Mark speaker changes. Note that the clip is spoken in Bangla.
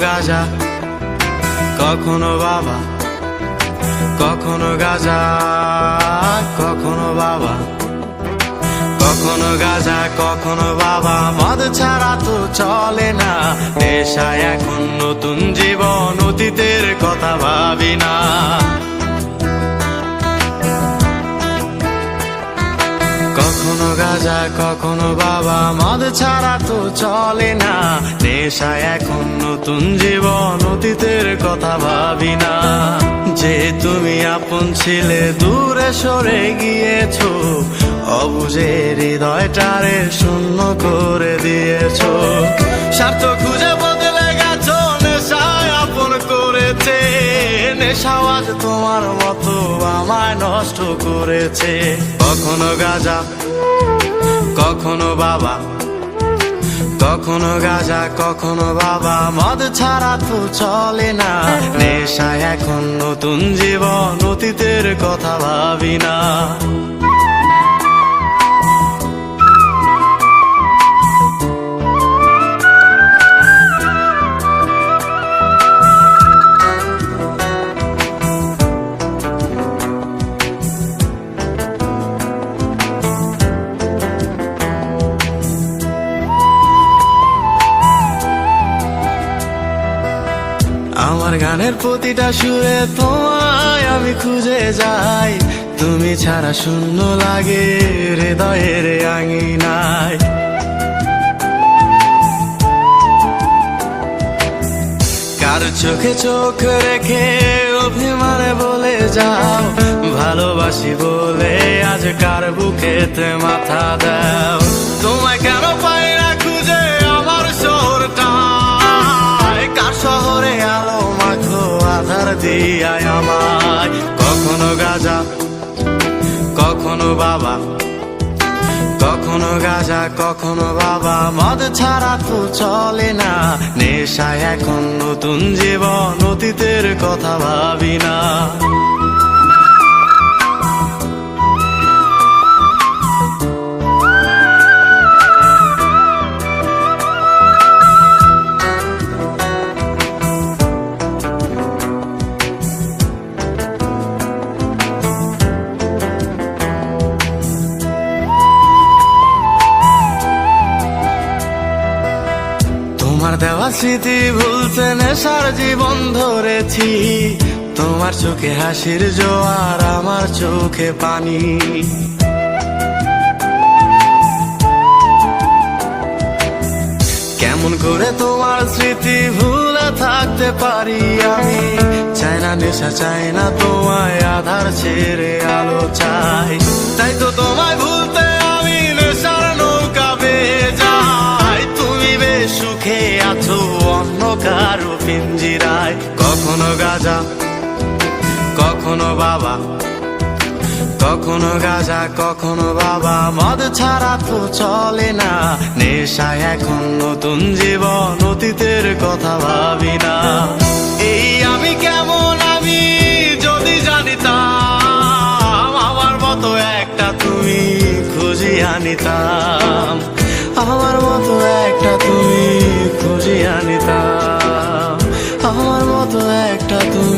Speaker 1: গাঁজা কখনো বাবা, কখনো গাঁজা কখনো বাবা, কখনো গাঁজা কখনো বাবা। মদ ছাড়া তো চলে না, নেশায় এখন নতুন জীবন, অতীতের কথা ভাবি না। কখনো গাঁজা কখনো বাবা, মদ ছাড়া তো চলে না, নেশায় এখন নতুন জীবন, অতীতের কথা ভাবি না। যে তুমি আপন ছিলে দূরে সরে গিয়েছো, অবুঝে হৃদয়টারে শূন্য করে দিয়েছো। স্বার্থ খুঁজে বদলে গেছো, নেশায় আপন করেছে, নেশাও আজ তোমার মতো আমায় নষ্ট করেছে। কখনো গাঁজা কখনো বাবা, কখনো গাঁজা কখনো বাবা, মদ ছাড়া তো চলে না, নেশায় এখন নতুন জীবন, অতীতের কথা ভাবি না। আমার গানের প্রতিটা সুরে তোমায় আমি খুঁজে যাই, তুমি ছাড়া শূন্য লাগে হৃদয়ের আঙিনায়। কার চোখে চোখ রেখে অভিমানে বলে যাও, ভালোবাসি বলে আজ কার বুকেতে মাথা দাও। তোমায় কেন পাই না খুঁজে আমার শহরটা, কার শহরে আলো মাখো আধার দিয়ায় আমায়। কখনো গাঁজা কখনো বাবা, কখনো গাঁজা কখনো বাবা, মদ ছাড়া তো চলে না, নেশায় এখন নতুন জীবন, অতীতের কথা ভাবি না। তোমার দেওয়া স্মৃতি ভুলতে নেশার জীবন ধরেছি, তোমার চোখে হাসির জোয়ার আমার চোখে পানি। কেমন করে তোমার স্মৃতি ভুলে থাকতে পারি আমি, চাই না নেশা চাই না তোমায়, আধার ছেড়ে আলো চাই। তাই তো তোমায় ভুলতে আমি নেশার নৌকা বেয়ে যাই, তুমি বেশ সুখে আছো অন্য কারো পিঞ্জিরায়। কখনো গাঁজা কখনো বাবা, কখনো গাঁজা কখনো বাবা, মদ ছাড়া তো চলে না, নেশায় এখন নতুন জীবন, অতীতের কথা ভাবি না। এই আমি কেমন আমি যদি জানিতাম, আমার মতো একটা তুমি খুঁজি আনিতাম, আমার মতো একটা তুমি খুঁজি আনিতাম, আমার মতো একটা তুমি